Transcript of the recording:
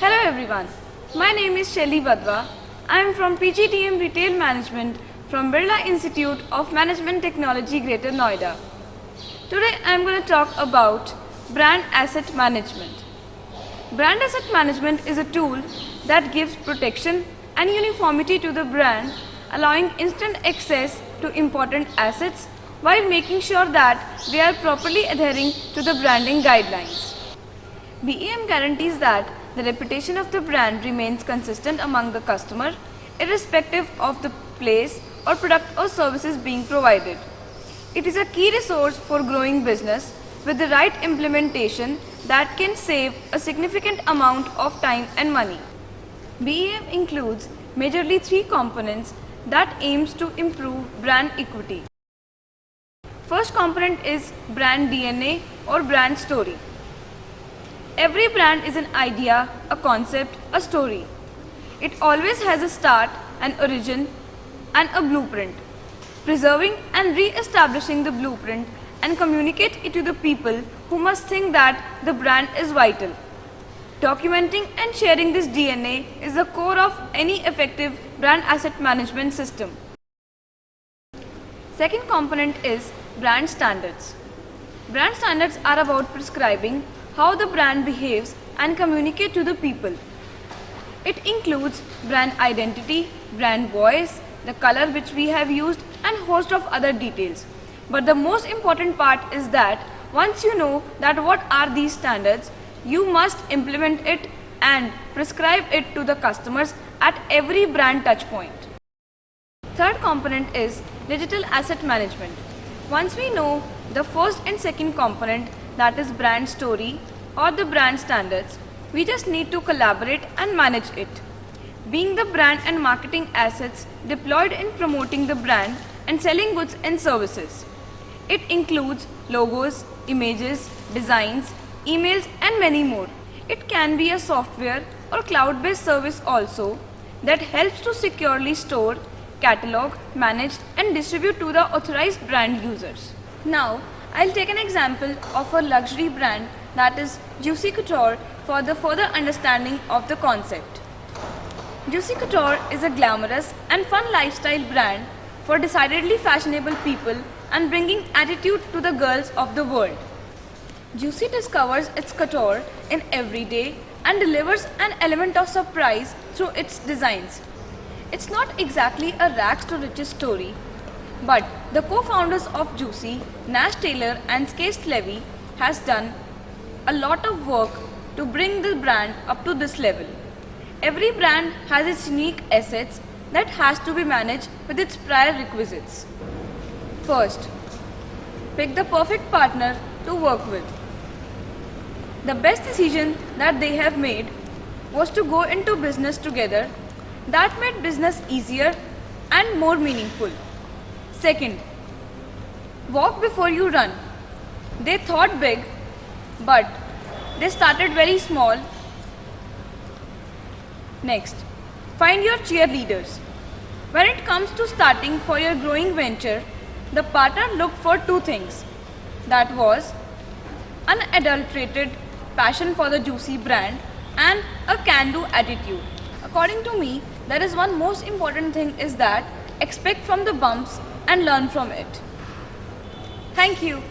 Hello everyone, my name is Shelly Badwa. I am from PGDM Retail Management from Birla Institute of Management Technology, Greater Noida. Today I am going to talk about brand asset management. Brand asset management is a tool that gives protection and uniformity to the brand, allowing instant access to important assets while making sure that they are properly adhering to the branding guidelines. BEM guarantees that the reputation of the brand remains consistent among the customer, irrespective of the place or product or services being provided. It is a key resource for growing business with the right implementation that can save a significant amount of time and money. BEM includes majorly three components that aims to improve brand equity. First component is brand DNA or brand story. Every brand is an idea, a concept, a story. It always has a start, an origin, and a blueprint. Preserving and re-establishing the blueprint and communicate it to the people who must think that the brand is vital. Documenting and sharing this DNA is the core of any effective brand asset management system. Second component is brand standards. Brand standards are about prescribing how the brand behaves and communicate to the people. It includes brand identity, brand voice, the color which we have used and host of other details. But the most important part is that once you know that what are these standards, you must implement it and prescribe it to the customers at every brand touch point. Third component is digital asset management. Once we know the first and second component, that is brand story or the brand standards, we just need to collaborate and manage it. Being the brand and marketing assets deployed in promoting the brand and selling goods and services. It includes logos, images, designs, emails and many more. It can be a software or cloud-based service also that helps to securely store, catalog, manage and distribute to the authorized brand users. Now, I'll take an example of a luxury brand that is Juicy Couture for the further understanding of the concept. Juicy Couture is a glamorous and fun lifestyle brand for decidedly fashionable people and bringing attitude to the girls of the world. Juicy discovers its couture in every day and delivers an element of surprise through its designs. It's not exactly a rags to riches story, but the co-founders of Juicy, Nash Taylor and Skaist Levy, has done a lot of work to bring the brand up to this level. Every brand has its unique assets that has to be managed with its prior requisites. First, pick the perfect partner to work with. The best decision that they have made was to go into business together. That made business easier and more meaningful. Second, walk before you run. They thought big, but they started very small. Next, find your cheerleaders. When it comes to starting for your growing venture, the partner looked for two things. That was unadulterated passion for the Juicy brand and a can-do attitude. According to me, there is one most important thing is that expect from the bumps and learn from it. Thank you.